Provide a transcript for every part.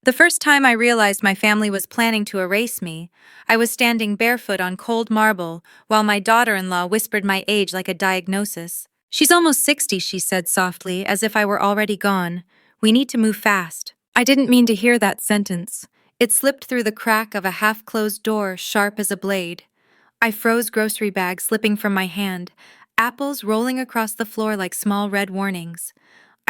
The first time I realized my family was planning to erase me, I was standing barefoot on cold marble while my daughter-in-law whispered my age like a diagnosis. "She's almost 60, she said softly, as if I were already gone. "We need to move fast." I didn't mean to hear that sentence. It slipped through the crack of a half-closed door, sharp as a blade. I froze grocery bags slipping from my hand, apples rolling across the floor like small red warnings.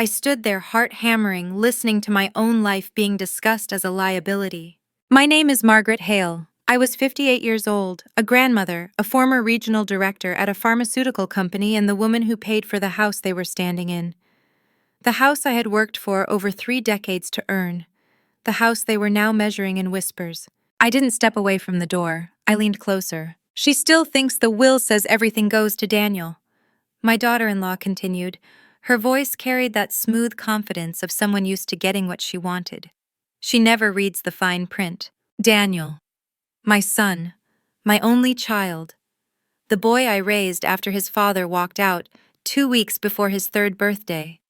I stood there, heart hammering, listening to my own life being discussed as a liability. My name is Margaret Hale. I was 58 years old, a grandmother, a former regional director at a pharmaceutical company, and the woman who paid for the house they were standing in. The house I had worked for over 3 decades to earn. The house they were now measuring in whispers. I didn't step away from the door. I leaned closer. "She still thinks the will says everything goes to Daniel," my daughter-in-law continued. Her voice carried that smooth confidence of someone used to getting what she wanted. "She never reads the fine print. Daniel. My son. My only child. The boy I raised after his father walked out 2 weeks before his 3rd birthday.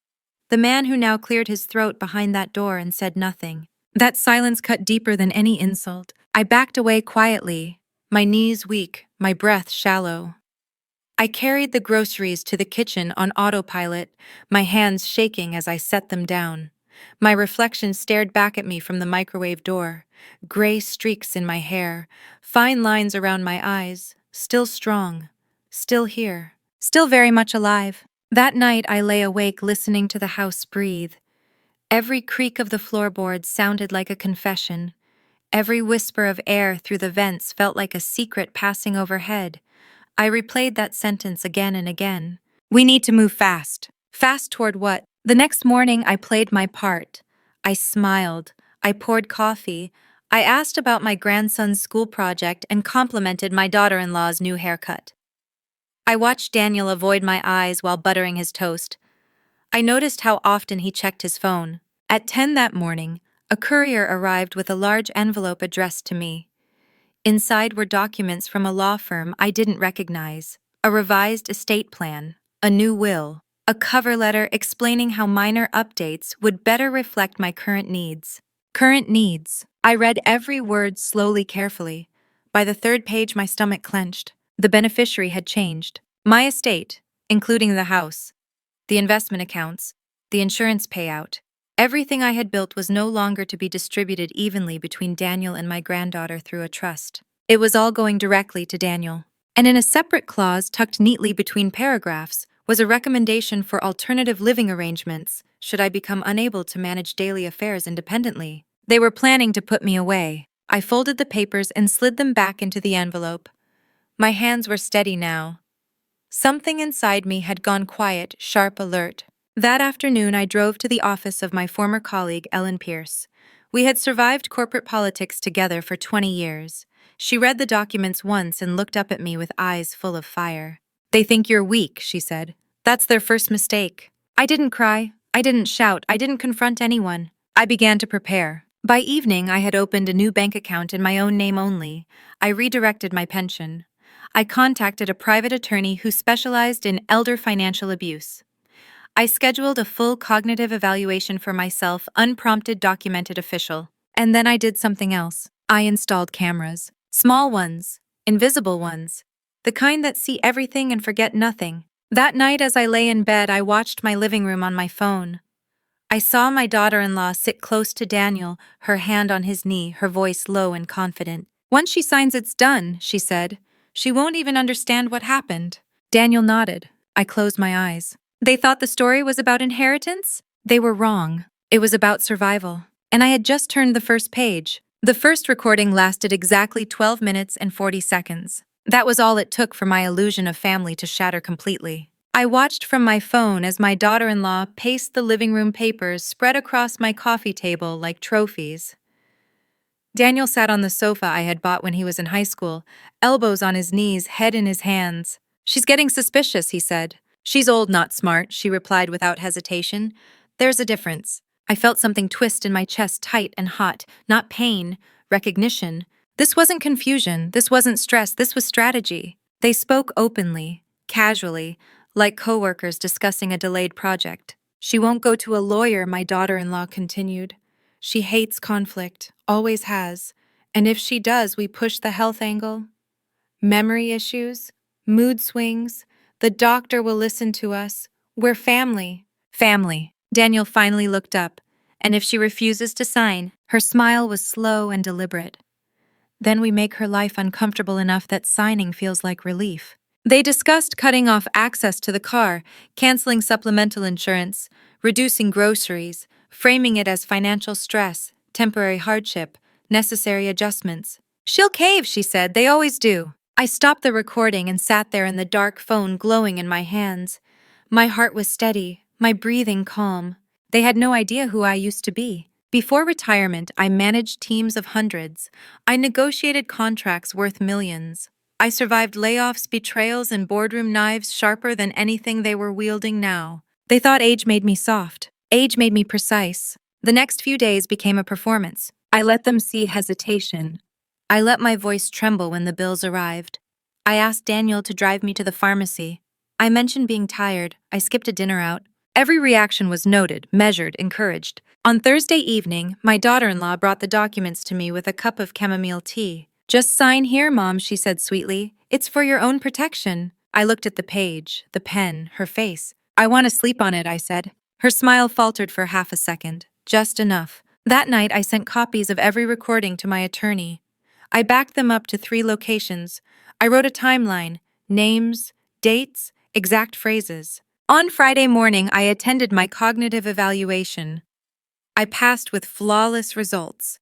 The man who now cleared his throat behind that door and said nothing." That silence cut deeper than any insult. I backed away quietly, my knees weak, my breath shallow. I carried the groceries to the kitchen on autopilot, my hands shaking as I set them down. My reflection stared back at me from the microwave door, gray streaks in my hair, fine lines around my eyes, still strong, still here, still very much alive. That night I lay awake listening to the house breathe. Every creak of the floorboards sounded like a confession. Every whisper of air through the vents felt like a secret passing overhead. I replayed that sentence again and again. "We need to move fast." Fast toward what? The next morning, I played my part. I smiled. I poured coffee. I asked about my grandson's school project and complimented my daughter-in-law's new haircut. I watched Daniel avoid my eyes while buttering his toast. I noticed how often he checked his phone. At 10 that morning, a courier arrived with a large envelope addressed to me. Inside were documents from a law firm I didn't recognize, a revised estate plan, a new will, a cover letter explaining how minor updates would better reflect my current needs. Current needs. I read every word slowly, carefully. By the 3rd page, my stomach clenched. The beneficiary had changed. My estate, including the house, the investment accounts, the insurance payout. Everything I had built was no longer to be distributed evenly between Daniel and my granddaughter through a trust. It was all going directly to Daniel. And in a separate clause tucked neatly between paragraphs was a recommendation for alternative living arrangements should I become unable to manage daily affairs independently. They were planning to put me away. I folded the papers and slid them back into the envelope. My hands were steady now. Something inside me had gone quiet, sharp, alert. That afternoon, I drove to the office of my former colleague, Ellen Pierce. We had survived corporate politics together for 20 years. She read the documents once and looked up at me with eyes full of fire. "They think you're weak," she said. "That's their first mistake." I didn't cry. I didn't shout. I didn't confront anyone. I began to prepare. By evening, I had opened a new bank account in my own name only. I redirected my pension. I contacted a private attorney who specialized in elder financial abuse. I scheduled a full cognitive evaluation for myself, unprompted, documented, official. And then I did something else. I installed cameras. Small ones, invisible ones, the kind that see everything and forget nothing. That night as I lay in bed, I watched my living room on my phone. I saw my daughter-in-law sit close to Daniel, her hand on his knee, her voice low and confident. "Once she signs, it's done," she said. "She won't even understand what happened." Daniel nodded. I closed my eyes. They thought the story was about inheritance? They were wrong. It was about survival. And I had just turned the first page. The first recording lasted exactly 12 minutes and 40 seconds. That was all it took for my illusion of family to shatter completely. I watched from my phone as my daughter-in-law paced the living room papers spread across my coffee table like trophies. Daniel sat on the sofa I had bought when he was in high school, elbows on his knees, head in his hands. "She's getting suspicious," he said. "She's old, not smart," she replied without hesitation. "There's a difference." I felt something twist in my chest, tight and hot, not pain, recognition. This wasn't confusion, this wasn't stress, this was strategy. They spoke openly, casually, like coworkers discussing a delayed project. "She won't go to a lawyer," my daughter-in-law continued. She hates conflict, always has. And if she does, we push the health angle. Memory issues, mood swings. The doctor will listen to us. We're family. Family. Daniel finally looked up, and if she refuses to sign, her smile was slow and deliberate. Then we make her life uncomfortable enough that signing feels like relief. They discussed cutting off access to the car, canceling supplemental insurance, reducing groceries, framing it as financial stress, temporary hardship, necessary adjustments. She'll cave, she said. They always do. I stopped the recording and sat there in the dark, phone glowing in my hands. My heart was steady, my breathing calm. They had no idea who I used to be. Before retirement, I managed teams of hundreds. I negotiated contracts worth millions. I survived layoffs, betrayals, and boardroom knives sharper than anything they were wielding now. They thought age made me soft. Age made me precise. The next few days became a performance. I let them see hesitation. I let my voice tremble when the bills arrived. I asked Daniel to drive me to the pharmacy. I mentioned being tired. I skipped a dinner out. Every reaction was noted, measured, encouraged. On Thursday evening, my daughter-in-law brought the documents to me with a cup of chamomile tea. "Just sign here, Mom," she said sweetly. "It's for your own protection." I looked at the page, the pen, her face. "I want to sleep on it," I said. Her smile faltered for half a second. Just enough. That night, I sent copies of every recording to my attorney. I backed them up to 3 locations. I wrote a timeline, names, dates, exact phrases. On Friday morning, I attended my cognitive evaluation. I passed with flawless results.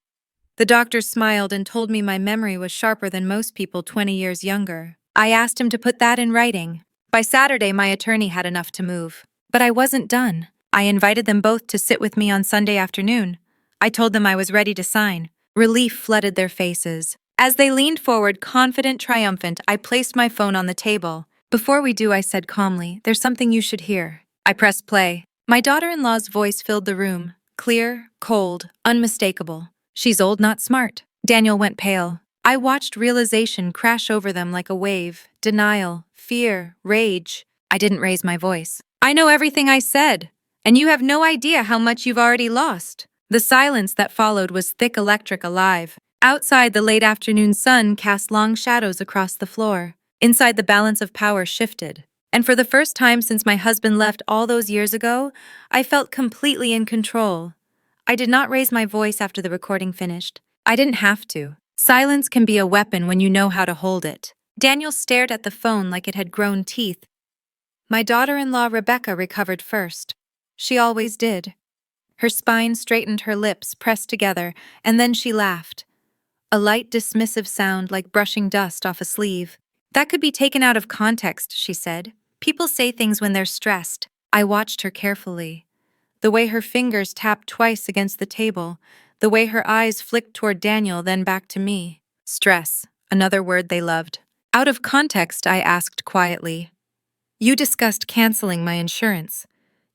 The doctor smiled and told me my memory was sharper than most people 20 years younger. I asked him to put that in writing. By Saturday, my attorney had enough to move. But I wasn't done. I invited them both to sit with me on Sunday afternoon. I told them I was ready to sign. Relief flooded their faces. As they leaned forward, confident, triumphant, I placed my phone on the table. "Before we do," I said calmly, "there's something you should hear." I pressed play. My daughter-in-law's voice filled the room. Clear, cold, unmistakable. "She's old, not smart." Daniel went pale. I watched realization crash over them like a wave. Denial, fear, rage. I didn't raise my voice. "I know everything I said, and you have no idea how much you've already lost." The silence that followed was thick, electric, alive. Outside, the late afternoon sun cast long shadows across the floor. Inside, the balance of power shifted. And for the first time since my husband left all those years ago, I felt completely in control. I did not raise my voice after the recording finished. I didn't have to. Silence can be a weapon when you know how to hold it. Daniel stared at the phone like it had grown teeth. My daughter-in-law Rebecca recovered first. She always did. Her spine straightened, her lips pressed together, and then she laughed. A light, dismissive sound like brushing dust off a sleeve. "That could be taken out of context," she said. "People say things when they're stressed." I watched her carefully. The way her fingers tapped twice against the table, the way her eyes flicked toward Daniel, then back to me. Stress, another word they loved. Out of context, I asked quietly. "You discussed canceling my insurance.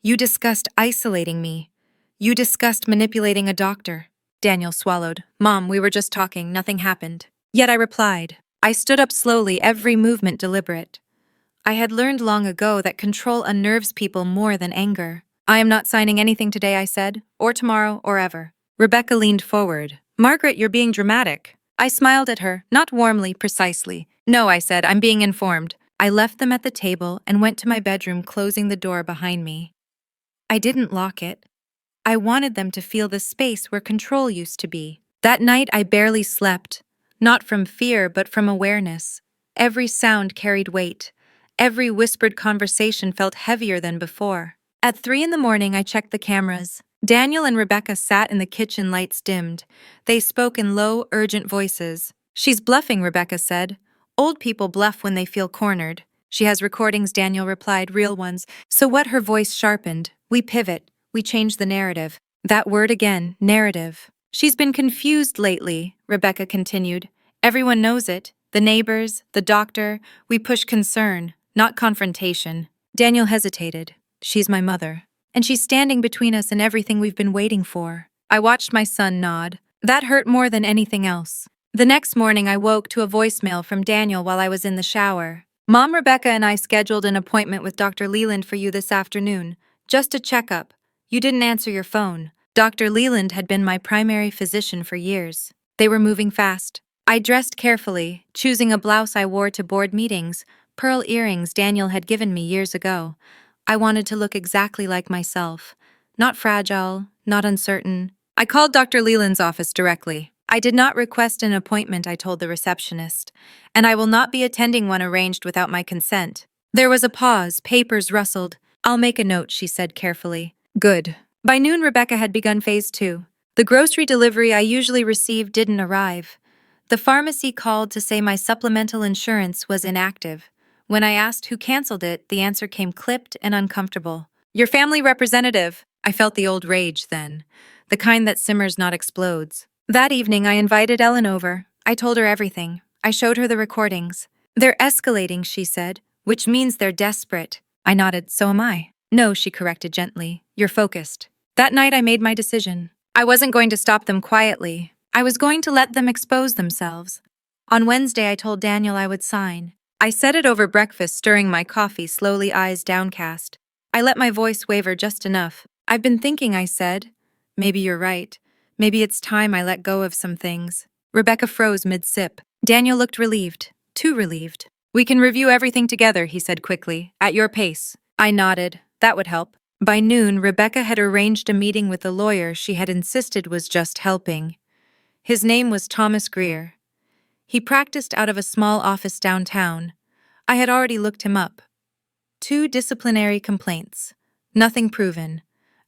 You discussed isolating me. You discussed manipulating a doctor." Daniel swallowed. "Mom, we were just talking, nothing happened." Yet I replied. I stood up slowly, every movement deliberate. I had learned long ago that control unnerves people more than anger. "I am not signing anything today," I said, "or tomorrow, or ever." Rebecca leaned forward. "Margaret, you're being dramatic." I smiled at her, not warmly, precisely. "No," I said, "I'm being informed." I left them at the table and went to my bedroom, closing the door behind me. I didn't lock it. I wanted them to feel the space where control used to be. That night I barely slept, not from fear but from awareness. Every sound carried weight. Every whispered conversation felt heavier than before. At 3 in the morning, I checked the cameras. Daniel and Rebecca sat in the kitchen, lights dimmed. They spoke in low, urgent voices. "She's bluffing," Rebecca said. "Old people bluff when they feel cornered." "She has recordings," Daniel replied, "real ones." So what? Her voice sharpened. "We pivot. We change the narrative." That word again, narrative. "She's been confused lately," Rebecca continued. "Everyone knows it. The neighbors, the doctor. We push concern, not confrontation." Daniel hesitated. "She's my mother. And she's standing between us and everything we've been waiting for." I watched my son nod. That hurt more than anything else. The next morning, I woke to a voicemail from Daniel while I was in the shower. "Mom, Rebecca and I scheduled an appointment with Dr. Leland for you this afternoon. Just a checkup. You didn't answer your phone." Dr. Leland had been my primary physician for years. They were moving fast. I dressed carefully, choosing a blouse I wore to board meetings, pearl earrings Daniel had given me years ago. I wanted to look exactly like myself. Not fragile, not uncertain. I called Dr. Leland's office directly. I did not request an appointment, I told the receptionist, and I will not be attending one arranged without my consent. There was a pause, papers rustled. I'll make a note, she said carefully. Good. By noon, Rebecca had begun phase 2. The grocery delivery I usually receive didn't arrive. The pharmacy called to say my supplemental insurance was inactive. When I asked who canceled it, the answer came clipped and uncomfortable. Your family representative. I felt the old rage then, the kind that simmers not explodes. That evening, I invited Ellen over. I told her everything. I showed her the recordings. They're escalating, she said, which means they're desperate. I nodded, so am I. No, she corrected gently. You're focused. That night, I made my decision. I wasn't going to stop them quietly. I was going to let them expose themselves. On Wednesday, I told Daniel I would sign. I said it over breakfast, stirring my coffee, slowly, eyes downcast. I let my voice waver just enough. I've been thinking, I said. Maybe you're right. Maybe it's time I let go of some things. Rebecca froze mid-sip. Daniel looked relieved. Too relieved. We can review everything together, he said quickly. At your pace. I nodded. That would help. By noon, Rebecca had arranged a meeting with the lawyer she had insisted was just helping. His name was Thomas Greer. He practiced out of a small office downtown. I had already looked him up. 2 disciplinary complaints. Nothing proven.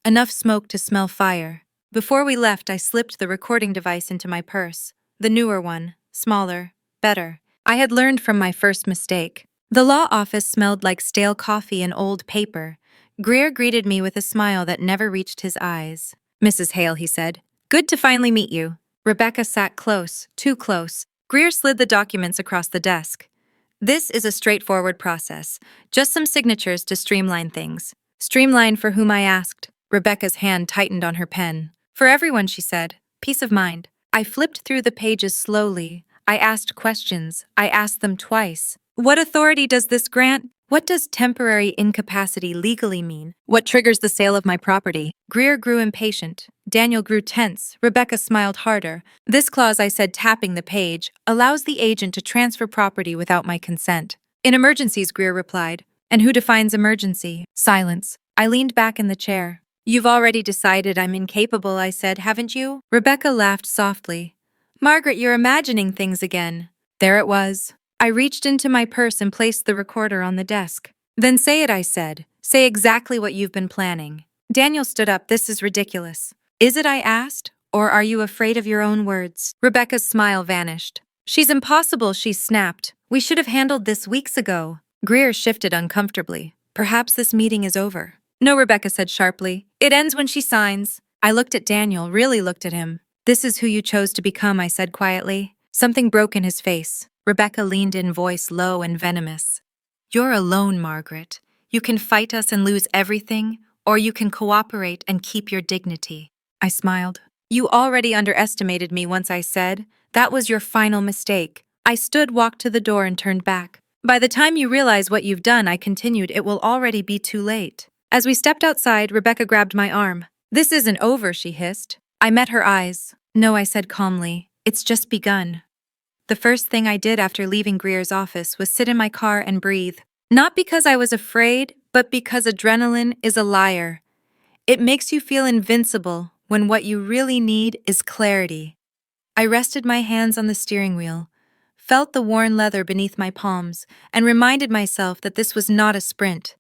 Enough smoke to smell fire. Before we left, I slipped the recording device into my purse. The newer one. Smaller. Better. I had learned from my first mistake. The law office smelled like stale coffee and old paper. Greer greeted me with a smile that never reached his eyes. Mrs. Hale, he said. Good to finally meet you. Rebecca sat close, too close. Greer slid the documents across the desk. This is a straightforward process. Just some signatures to streamline things. Streamline for whom, I asked. Rebecca's hand tightened on her pen. For everyone, she said. Peace of mind. I flipped through the pages slowly. I asked questions. I asked them twice. What authority does this grant? What does temporary incapacity legally mean? What triggers the sale of my property? Greer grew impatient. Daniel grew tense. Rebecca smiled harder. This clause, I said, tapping the page, allows the agent to transfer property without my consent. In emergencies, Greer replied. And who defines emergency? Silence. I leaned back in the chair. You've already decided I'm incapable, I said, haven't you? Rebecca laughed softly. Margaret, you're imagining things again. There it was. I reached into my purse and placed the recorder on the desk. Then say it, I said. Say exactly what you've been planning. Daniel stood up. This is ridiculous. Is it, I asked, or are you afraid of your own words? Rebecca's smile vanished. She's impossible, she snapped. We should have handled this weeks ago. Greer shifted uncomfortably. Perhaps this meeting is over. No, Rebecca said sharply. It ends when she signs. I looked at Daniel, really looked at him. This is who you chose to become, I said quietly. Something broke in his face. Rebecca leaned in, voice low and venomous. You're alone, Margaret. You can fight us and lose everything, or you can cooperate and keep your dignity. I smiled. You already underestimated me once, I said. That was your final mistake. I stood, walked to the door, and turned back. By the time you realize what you've done, I continued, it will already be too late. As we stepped outside, Rebecca grabbed my arm. This isn't over, she hissed. I met her eyes. No, I said calmly. It's just begun. The first thing I did after leaving Greer's office was sit in my car and breathe. Not because I was afraid, but because adrenaline is a liar. It makes you feel invincible when what you really need is clarity. I rested my hands on the steering wheel, felt the worn leather beneath my palms, and reminded myself that this was not a sprint.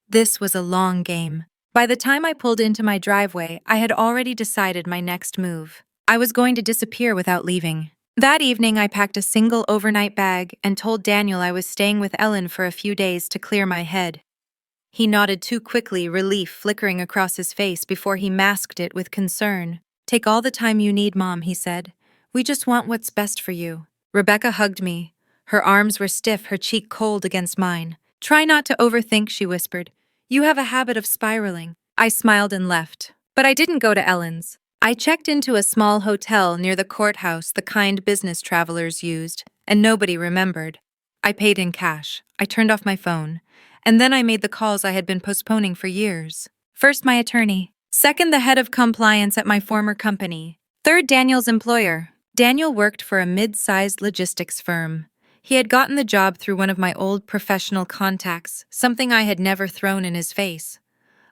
This was a long game. By the time I pulled into my driveway, I had already decided my next move. I was going to disappear without leaving. That evening, I packed a single overnight bag and told Daniel I was staying with Ellen for a few days to clear my head. He nodded too quickly, relief flickering across his face before he masked it with concern. Take all the time you need, Mom, he said. We just want what's best for you. Rebecca hugged me. Her arms were stiff, her cheek cold against mine. Try not to overthink, she whispered. You have a habit of spiraling. I smiled and left. But I didn't go to Ellen's. I checked into a small hotel near the courthouse, the kind business travelers used, and nobody remembered. I paid in cash. I turned off my phone. And then I made the calls I had been postponing for years. First, my attorney. Second, the head of compliance at my former company. Third, Daniel's employer. Daniel worked for a mid-sized logistics firm. He had gotten the job through one of my old professional contacts, something I had never thrown in his face.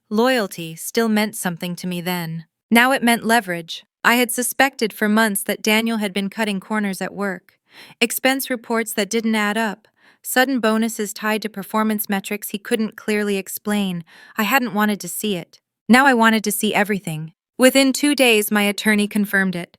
Loyalty still meant something to me then. Now it meant leverage. I had suspected for months that Daniel had been cutting corners at work. Expense reports that didn't add up. Sudden bonuses tied to performance metrics he couldn't clearly explain. I hadn't wanted to see it. Now I wanted to see everything. Within 2 days, my attorney confirmed it.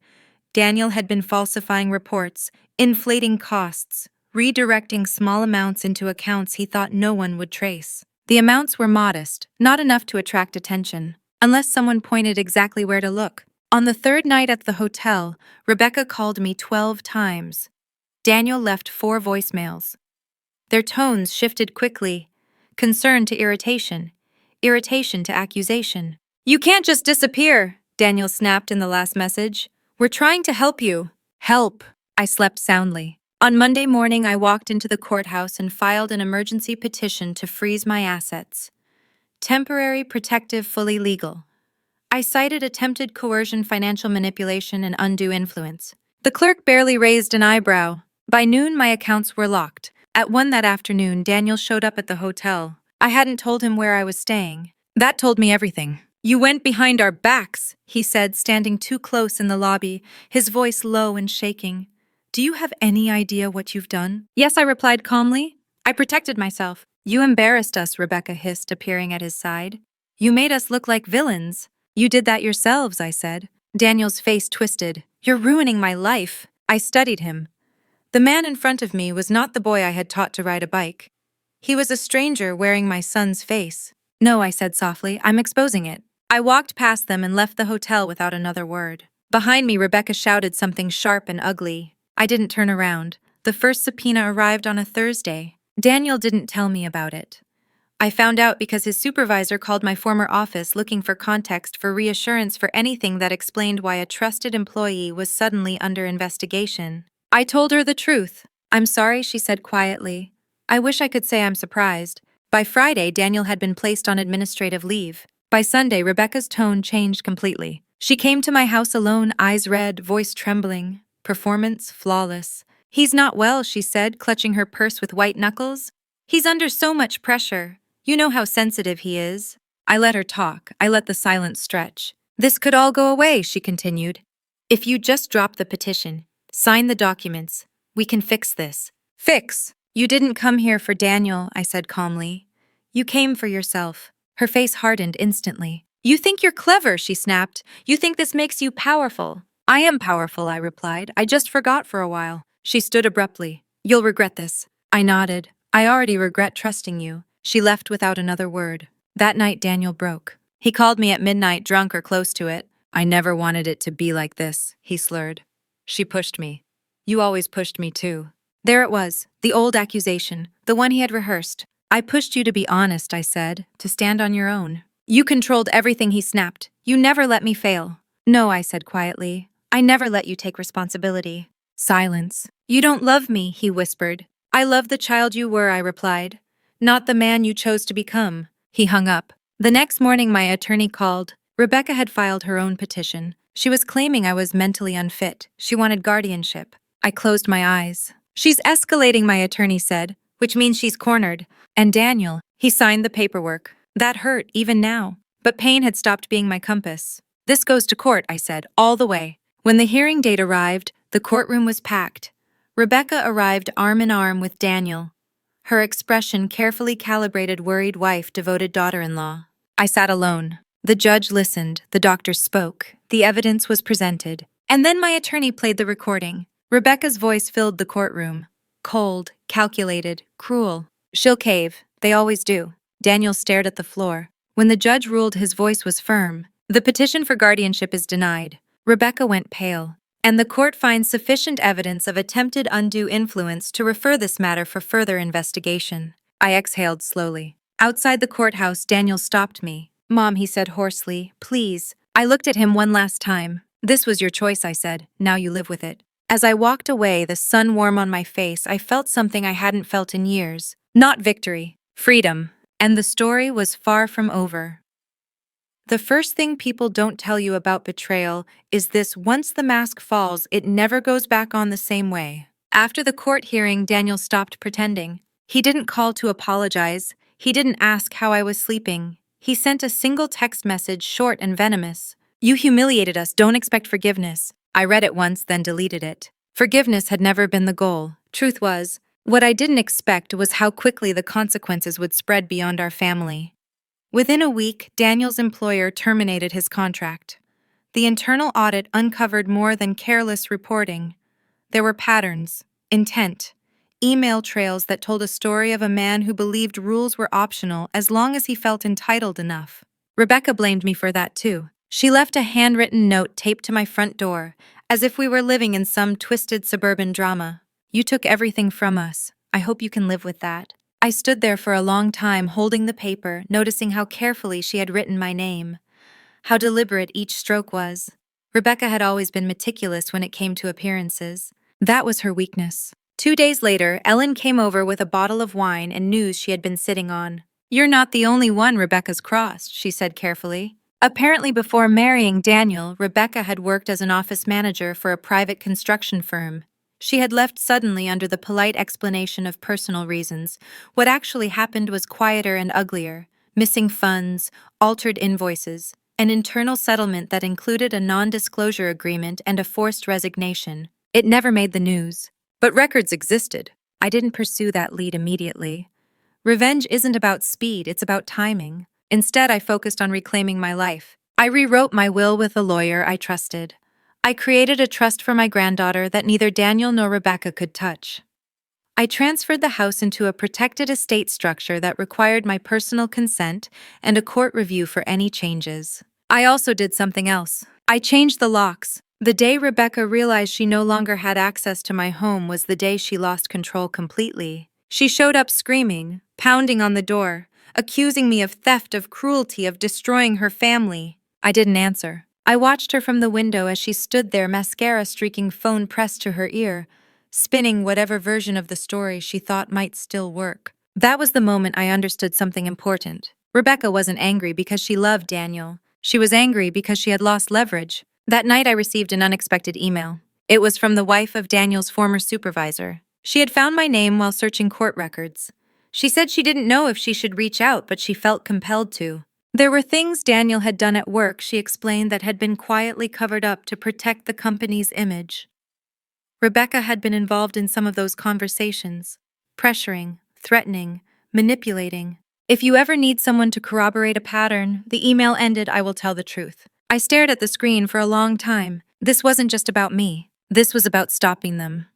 Daniel had been falsifying reports, inflating costs, redirecting small amounts into accounts he thought no one would trace. The amounts were modest, not enough to attract attention, unless someone pointed exactly where to look. On the third night at the hotel, Rebecca called me 12 times. Daniel left 4 voicemails. Their tones shifted quickly, concern to irritation, irritation to accusation. "You can't just disappear," Daniel snapped in the last message. "We're trying to help you." Help. I slept soundly. On Monday morning, I walked into the courthouse and filed an emergency petition to freeze my assets. Temporary, protective, fully legal. I cited attempted coercion, financial manipulation, and undue influence. The clerk barely raised an eyebrow. By noon, my accounts were locked. At 1 that afternoon, Daniel showed up at the hotel. I hadn't told him where I was staying. That told me everything. "You went behind our backs," he said, standing too close in the lobby, his voice low and shaking. "Do you have any idea what you've done?" "Yes," I replied calmly. "I protected myself." "You embarrassed us," Rebecca hissed, appearing at his side. "You made us look like villains." "You did that yourselves," I said. Daniel's face twisted. "You're ruining my life." I studied him. The man in front of me was not the boy I had taught to ride a bike. He was a stranger wearing my son's face. "No," I said softly, "I'm exposing it." I walked past them and left the hotel without another word. Behind me, Rebecca shouted something sharp and ugly. I didn't turn around. The first subpoena arrived on a Thursday. Daniel didn't tell me about it. I found out because his supervisor called my former office looking for context, for reassurance, for anything that explained why a trusted employee was suddenly under investigation. I told her the truth. "I'm sorry," she said quietly. "I wish I could say I'm surprised." By Friday, Daniel had been placed on administrative leave. By Sunday, Rebecca's tone changed completely. She came to my house alone, eyes red, voice trembling. Performance flawless. "He's not well," she said, clutching her purse with white knuckles. "He's under so much pressure. You know how sensitive he is." I let her talk. I let the silence stretch. "This could all go away," she continued. "If you just drop the petition, sign the documents, we can fix this." "Fix? You didn't come here for Daniel," I said calmly. "You came for yourself." Her face hardened instantly. "You think you're clever," she snapped. "You think this makes you powerful." "I am powerful," I replied. "I just forgot for a while." She stood abruptly. "You'll regret this." I nodded. "I already regret trusting you." She left without another word. That night, Daniel broke. He called me at midnight, drunk or close to it. "I never wanted it to be like this," he slurred. She pushed me. "You always pushed me too." There it was, the old accusation, the one he had rehearsed. "I pushed you to be honest," I said, "to stand on your own." "You controlled everything," he snapped. "You never let me fail." "No," I said quietly. "I never let you take responsibility." Silence. "You don't love me," he whispered. "I love the child you were," I replied. "Not the man you chose to become." He hung up. The next morning, my attorney called. Rebecca had filed her own petition. She was claiming I was mentally unfit. She wanted guardianship. I closed my eyes. "She's escalating," my attorney said, "which means she's cornered." And Daniel, he signed the paperwork. That hurt, even now. But pain had stopped being my compass. "This goes to court," I said, "all the way." When the hearing date arrived, the courtroom was packed. Rebecca arrived arm in arm with Daniel. Her expression carefully calibrated worried wife, devoted daughter-in-law. I sat alone. The judge listened, the doctor spoke, the evidence was presented. And then my attorney played the recording. Rebecca's voice filled the courtroom. Cold, calculated, cruel. "She'll cave. They always do." Daniel stared at the floor. When the judge ruled, his voice was firm. "The petition for guardianship is denied." Rebecca went pale. "And the court finds sufficient evidence of attempted undue influence to refer this matter for further investigation." I exhaled slowly. Outside the courthouse, Daniel stopped me. "Mom," he said hoarsely, "please." I looked at him one last time. "This was your choice," I said. "Now you live with it." As I walked away, the sun warm on my face, I felt something I hadn't felt in years. Not victory, freedom. And the story was far from over. The first thing people don't tell you about betrayal is this: once the mask falls, it never goes back on the same way. After the court hearing, Daniel stopped pretending. He didn't call to apologize. He didn't ask how I was sleeping. He sent a single text message, short and venomous. "You humiliated us, don't expect forgiveness." I read it once, then deleted it. Forgiveness had never been the goal. Truth was, what I didn't expect was how quickly the consequences would spread beyond our family. Within a week, Daniel's employer terminated his contract. The internal audit uncovered more than careless reporting. There were patterns, intent, email trails that told a story of a man who believed rules were optional as long as he felt entitled enough. Rebecca blamed me for that too. She left a handwritten note taped to my front door, as if we were living in some twisted suburban drama. "You took everything from us. I hope you can live with that." I stood there for a long time holding the paper, noticing how carefully she had written my name, how deliberate each stroke was. Rebecca had always been meticulous when it came to appearances. That was her weakness. 2 days later, Ellen came over with a bottle of wine and news she had been sitting on. "You're not the only one Rebecca's crossed," she said carefully. Apparently, before marrying Daniel, Rebecca had worked as an office manager for a private construction firm. She had left suddenly under the polite explanation of personal reasons. What actually happened was quieter and uglier: missing funds, altered invoices, an internal settlement that included a non-disclosure agreement and a forced resignation. It never made the news. But records existed. I didn't pursue that lead immediately. Revenge isn't about speed, it's about timing. Instead, I focused on reclaiming my life. I rewrote my will with a lawyer I trusted. I created a trust for my granddaughter that neither Daniel nor Rebecca could touch. I transferred the house into a protected estate structure that required my personal consent and a court review for any changes. I also did something else. I changed the locks. The day Rebecca realized she no longer had access to my home was the day she lost control completely. She showed up screaming, pounding on the door, accusing me of theft, of cruelty, of destroying her family. I didn't answer. I watched her from the window as she stood there, mascara streaking, phone pressed to her ear, spinning whatever version of the story she thought might still work. That was the moment I understood something important. Rebecca wasn't angry because she loved Daniel. She was angry because she had lost leverage. That night I received an unexpected email. It was from the wife of Daniel's former supervisor. She had found my name while searching court records. She said she didn't know if she should reach out, but she felt compelled to. There were things Daniel had done at work, she explained, that had been quietly covered up to protect the company's image. Rebecca had been involved in some of those conversations, pressuring, threatening, manipulating. "If you ever need someone to corroborate a pattern," the email ended, "I will tell the truth." I stared at the screen for a long time. This wasn't just about me. This was about stopping them.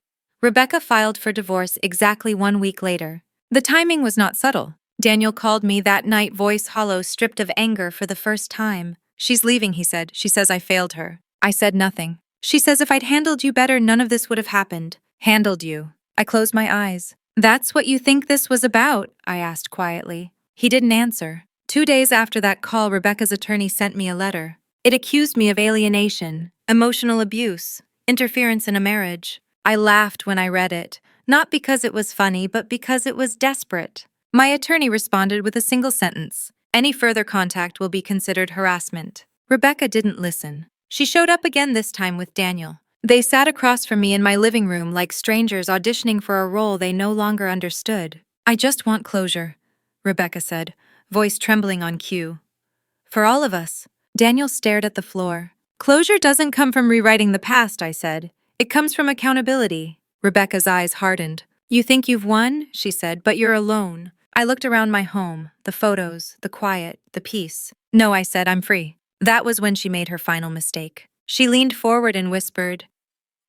Rebecca filed for divorce exactly 1 week later. The timing was not subtle. Daniel called me that night, voice hollow, stripped of anger for the first time. "She's leaving," he said. "She says I failed her." I said nothing. "She says if I'd handled you better, none of this would have happened." Handled you. I closed my eyes. "That's what you think this was about?" I asked quietly. He didn't answer. 2 days after that call, Rebecca's attorney sent me a letter. It accused me of alienation, emotional abuse, interference in a marriage. I laughed when I read it, not because it was funny, but because it was desperate. My attorney responded with a single sentence: "Any further contact will be considered harassment." Rebecca didn't listen. She showed up again, this time with Daniel. They sat across from me in my living room like strangers auditioning for a role they no longer understood. "I just want closure," Rebecca said, voice trembling on cue. "For all of us." Daniel stared at the floor. "Closure doesn't come from rewriting the past," I said. "It comes from accountability." Rebecca's eyes hardened. "You think you've won?" she said, "but you're alone." I looked around my home, the photos, the quiet, the peace. "No," I said, "I'm free." That was when she made her final mistake. She leaned forward and whispered,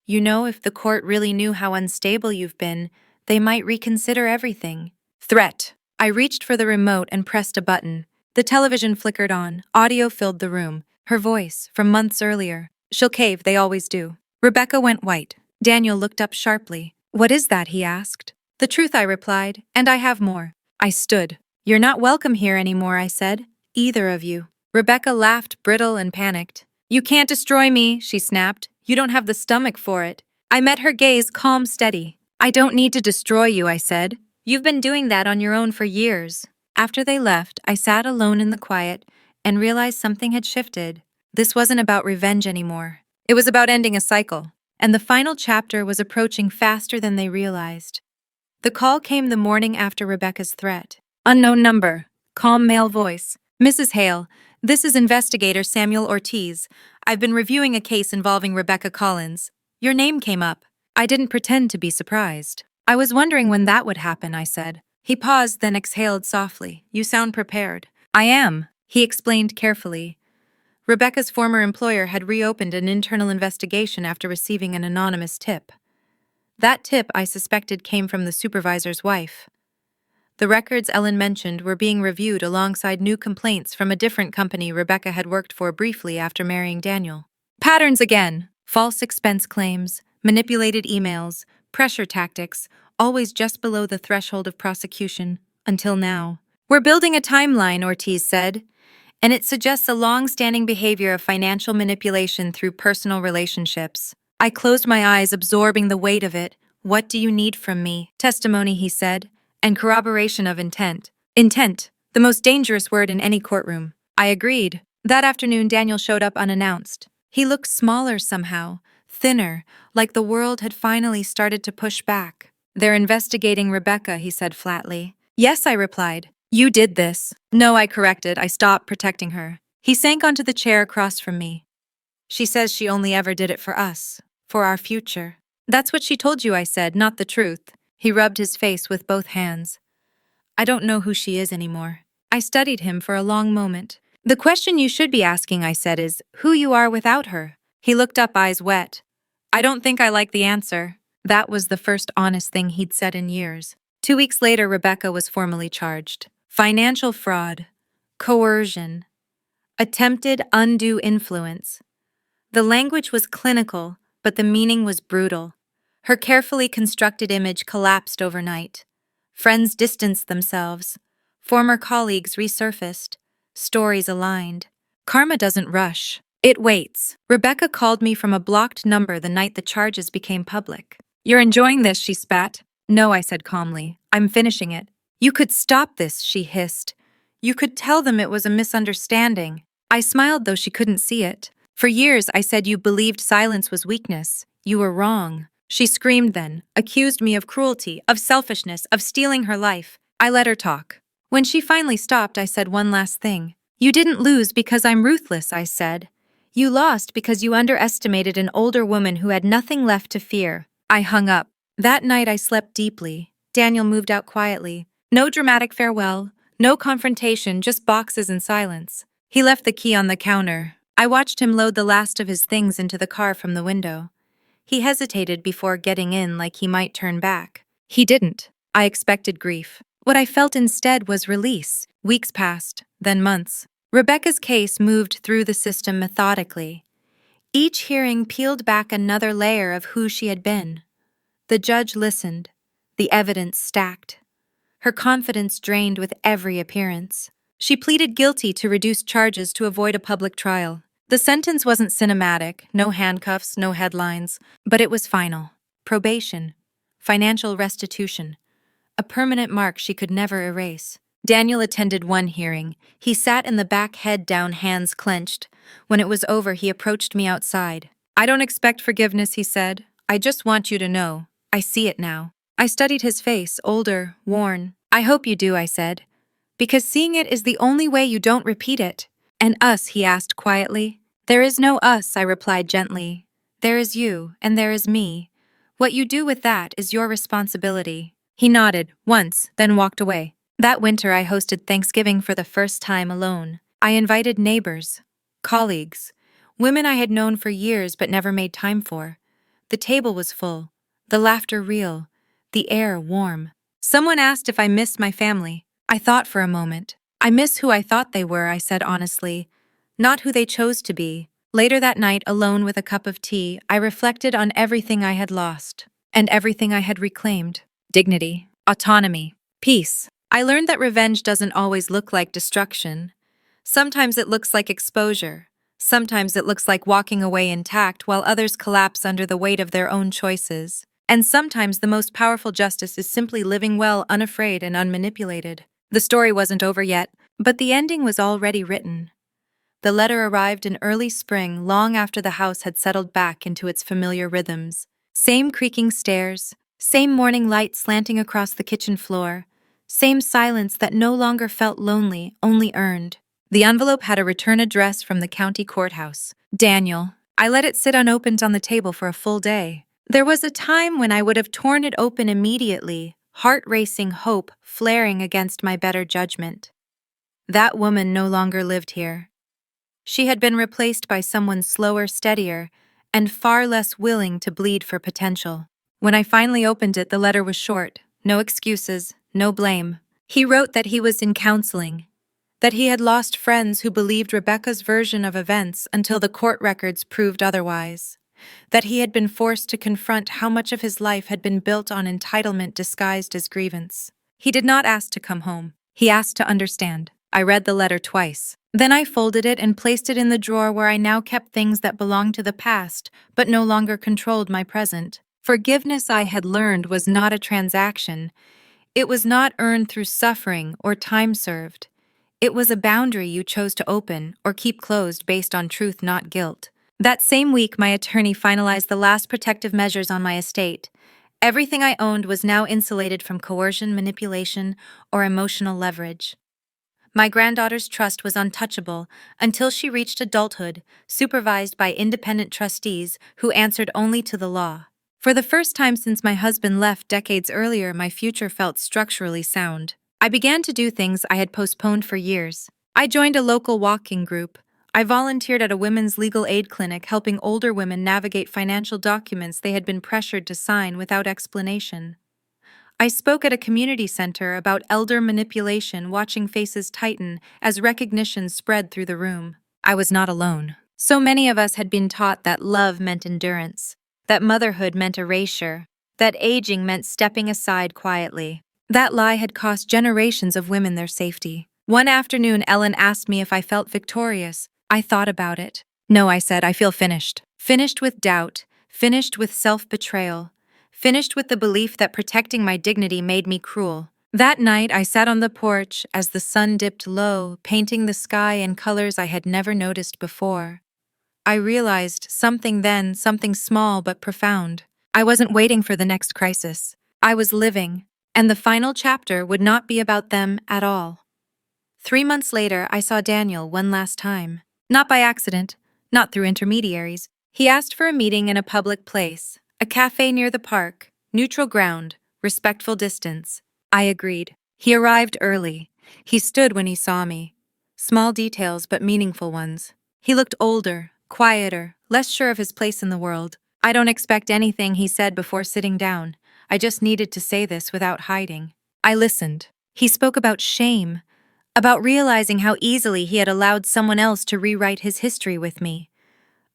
"You know, if the court really knew how unstable you've been, they might reconsider everything." Threat. I reached for the remote and pressed a button. The television flickered on. Audio filled the room. Her voice, from months earlier. "She'll cave, they always do." Rebecca went white. Daniel looked up sharply. "What is that?" he asked. "The truth," I replied, "and I have more." I stood. "You're not welcome here anymore," I said. "Either of you." Rebecca laughed, brittle and panicked. "You can't destroy me," she snapped. "You don't have the stomach for it." I met her gaze, calm, steady. "I don't need to destroy you," I said. "You've been doing that on your own for years." After they left, I sat alone in the quiet, and realized something had shifted. This wasn't about revenge anymore. It was about ending a cycle, and the final chapter was approaching faster than they realized. The call came the morning after Rebecca's threat. Unknown number. Calm male voice. Mrs. Hale, this is investigator Samuel Ortiz. I've been reviewing a case involving Rebecca Collins. Your name came up. I didn't pretend to be surprised. I was wondering when that would happen, I said. He paused, then exhaled softly. You sound prepared. I am, he explained carefully. Rebecca's former employer had reopened an internal investigation after receiving an anonymous tip. That tip, I suspected, came from the supervisor's wife. The records Ellen mentioned were being reviewed alongside new complaints from a different company Rebecca had worked for briefly after marrying Daniel. Patterns again. False expense claims, manipulated emails, pressure tactics, always just below the threshold of prosecution, until now. We're building a timeline, Ortiz said, and it suggests a long-standing behavior of financial manipulation through personal relationships. I closed my eyes, absorbing the weight of it. What do you need from me? Testimony, he said, and corroboration of intent. Intent, the most dangerous word in any courtroom. I agreed. That afternoon, Daniel showed up unannounced. He looked smaller somehow, thinner, like the world had finally started to push back. They're investigating Rebecca, he said flatly. Yes, I replied. You did this. No, I corrected. I stopped protecting her. He sank onto the chair across from me. She says she only ever did it for us, for our future. That's what she told you, I said, not the truth. He rubbed his face with both hands. I don't know who she is anymore. I studied him for a long moment. The question you should be asking, I said, is who you are without her. He looked up, eyes wet. I don't think I like the answer. That was the first honest thing he'd said in years. 2 weeks later, Rebecca was formally charged. Financial fraud, coercion, attempted undue influence. The language was clinical, but the meaning was brutal. Her carefully constructed image collapsed overnight. Friends distanced themselves. Former colleagues resurfaced. Stories aligned. Karma doesn't rush. It waits. Rebecca called me from a blocked number the night the charges became public. You're enjoying this, she spat. No, I said calmly. I'm finishing it. You could stop this, she hissed. You could tell them it was a misunderstanding. I smiled, though she couldn't see it. For years, I said you believed silence was weakness. You were wrong. She screamed then, accused me of cruelty, of selfishness, of stealing her life. I let her talk. When she finally stopped, I said one last thing. You didn't lose because I'm ruthless, I said. You lost because you underestimated an older woman who had nothing left to fear. I hung up. That night I slept deeply. Daniel moved out quietly. No dramatic farewell, no confrontation, just boxes and silence. He left the key on the counter. I watched him load the last of his things into the car from the window. He hesitated before getting in, like he might turn back. He didn't. I expected grief. What I felt instead was release. Weeks passed, then months. Rebecca's case moved through the system methodically. Each hearing peeled back another layer of who she had been. The judge listened. The evidence stacked. Her confidence drained with every appearance. She pleaded guilty to reduce charges to avoid a public trial. The sentence wasn't cinematic, no handcuffs, no headlines, but it was final. Probation. Financial restitution. A permanent mark she could never erase. Daniel attended one hearing. He sat in the back, head down, hands clenched. When it was over, he approached me outside. I don't expect forgiveness, he said. I just want you to know. I see it now. I studied his face, older, worn. I hope you do, I said. Because seeing it is the only way you don't repeat it. And us, he asked quietly. There is no us, I replied gently. There is you, and there is me. What you do with that is your responsibility. He nodded, once, then walked away. That winter I hosted Thanksgiving for the first time alone. I invited neighbors, colleagues, women I had known for years but never made time for. The table was full, the laughter real, the air warm. Someone asked if I missed my family. I thought for a moment. I miss who I thought they were, I said honestly, not who they chose to be. Later that night, alone with a cup of tea, I reflected on everything I had lost and everything I had reclaimed. Dignity, autonomy, peace. I learned that revenge doesn't always look like destruction. Sometimes it looks like exposure. Sometimes it looks like walking away intact while others collapse under the weight of their own choices. And sometimes the most powerful justice is simply living well, unafraid and unmanipulated. The story wasn't over yet, but the ending was already written. The letter arrived in early spring, long after the house had settled back into its familiar rhythms. Same creaking stairs, same morning light slanting across the kitchen floor, same silence that no longer felt lonely, only earned. The envelope had a return address from the county courthouse. Daniel. I let it sit unopened on the table for a full day. There was a time when I would have torn it open immediately, heart-racing hope flaring against my better judgment. That woman no longer lived here. She had been replaced by someone slower, steadier, and far less willing to bleed for potential. When I finally opened it, the letter was short. No excuses, no blame. He wrote that he was in counseling, that he had lost friends who believed Rebecca's version of events until the court records proved otherwise, that he had been forced to confront how much of his life had been built on entitlement disguised as grievance. He did not ask to come home. He asked to understand. I read the letter twice. Then I folded it and placed it in the drawer where I now kept things that belonged to the past, but no longer controlled my present. Forgiveness, I had learned, was not a transaction. It was not earned through suffering or time served. It was a boundary you chose to open or keep closed based on truth, not guilt. That same week, my attorney finalized the last protective measures on my estate. Everything I owned was now insulated from coercion, manipulation, or emotional leverage. My granddaughter's trust was untouchable until she reached adulthood, supervised by independent trustees who answered only to the law. For the first time since my husband left decades earlier, my future felt structurally sound. I began to do things I had postponed for years. I joined a local walking group. I volunteered at a women's legal aid clinic, helping older women navigate financial documents they had been pressured to sign without explanation. I spoke at a community center about elder manipulation, watching faces tighten as recognition spread through the room. I was not alone. So many of us had been taught that love meant endurance, that motherhood meant erasure, that aging meant stepping aside quietly. That lie had cost generations of women their safety. One afternoon, Ellen asked me if I felt victorious. I thought about it. No, I said, I feel finished. Finished with doubt, finished with self-betrayal, finished with the belief that protecting my dignity made me cruel. That night, I sat on the porch as the sun dipped low, painting the sky in colors I had never noticed before. I realized something then, something small but profound. I wasn't waiting for the next crisis. I was living, and the final chapter would not be about them at all. 3 months later, I saw Daniel one last time. Not by accident, not through intermediaries. He asked for a meeting in a public place, a cafe near the park, neutral ground, respectful distance. I agreed. He arrived early. He stood when he saw me. Small details but meaningful ones. He looked older, quieter, less sure of his place in the world. I don't expect anything, he said before sitting down. I just needed to say this without hiding. I listened. He spoke about shame, about realizing how easily he had allowed someone else to rewrite his history with me,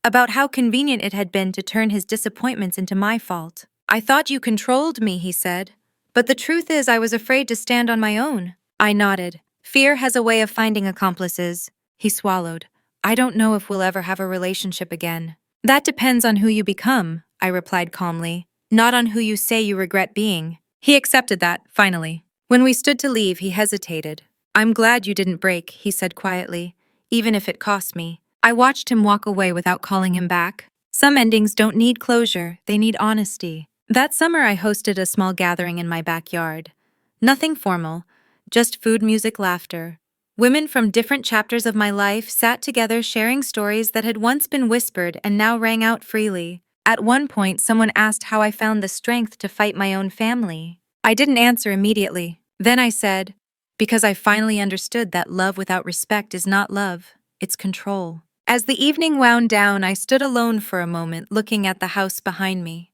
about how convenient it had been to turn his disappointments into my fault. I thought you controlled me, he said, but the truth is I was afraid to stand on my own. I nodded. Fear has a way of finding accomplices. He swallowed. I don't know if we'll ever have a relationship again. That depends on who you become, I replied calmly, not on who you say you regret being. He accepted that, finally. When we stood to leave, he hesitated. I'm glad you didn't break, he said quietly, even if it cost me. I watched him walk away without calling him back. Some endings don't need closure, they need honesty. That summer I hosted a small gathering in my backyard. Nothing formal, just food, music, laughter. Women from different chapters of my life sat together sharing stories that had once been whispered and now rang out freely. At one point, someone asked how I found the strength to fight my own family. I didn't answer immediately. Then I said, because I finally understood that love without respect is not love, it's control. As the evening wound down, I stood alone for a moment, looking at the house behind me.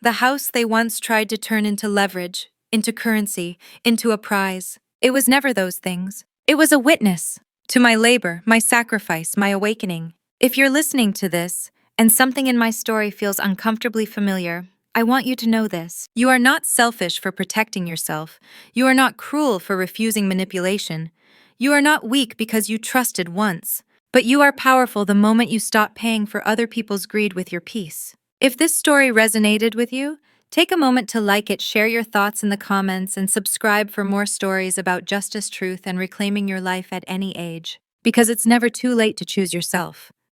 The house they once tried to turn into leverage, into currency, into a prize. It was never those things. It was a witness to my labor, my sacrifice, my awakening. If you're listening to this, and something in my story feels uncomfortably familiar, I want you to know this. You are not selfish for protecting yourself. You are not cruel for refusing manipulation. You are not weak because you trusted once. But you are powerful the moment you stop paying for other people's greed with your peace. If this story resonated with you, take a moment to like it, share your thoughts in the comments, and subscribe for more stories about justice, truth, and reclaiming your life at any age. Because it's never too late to choose yourself.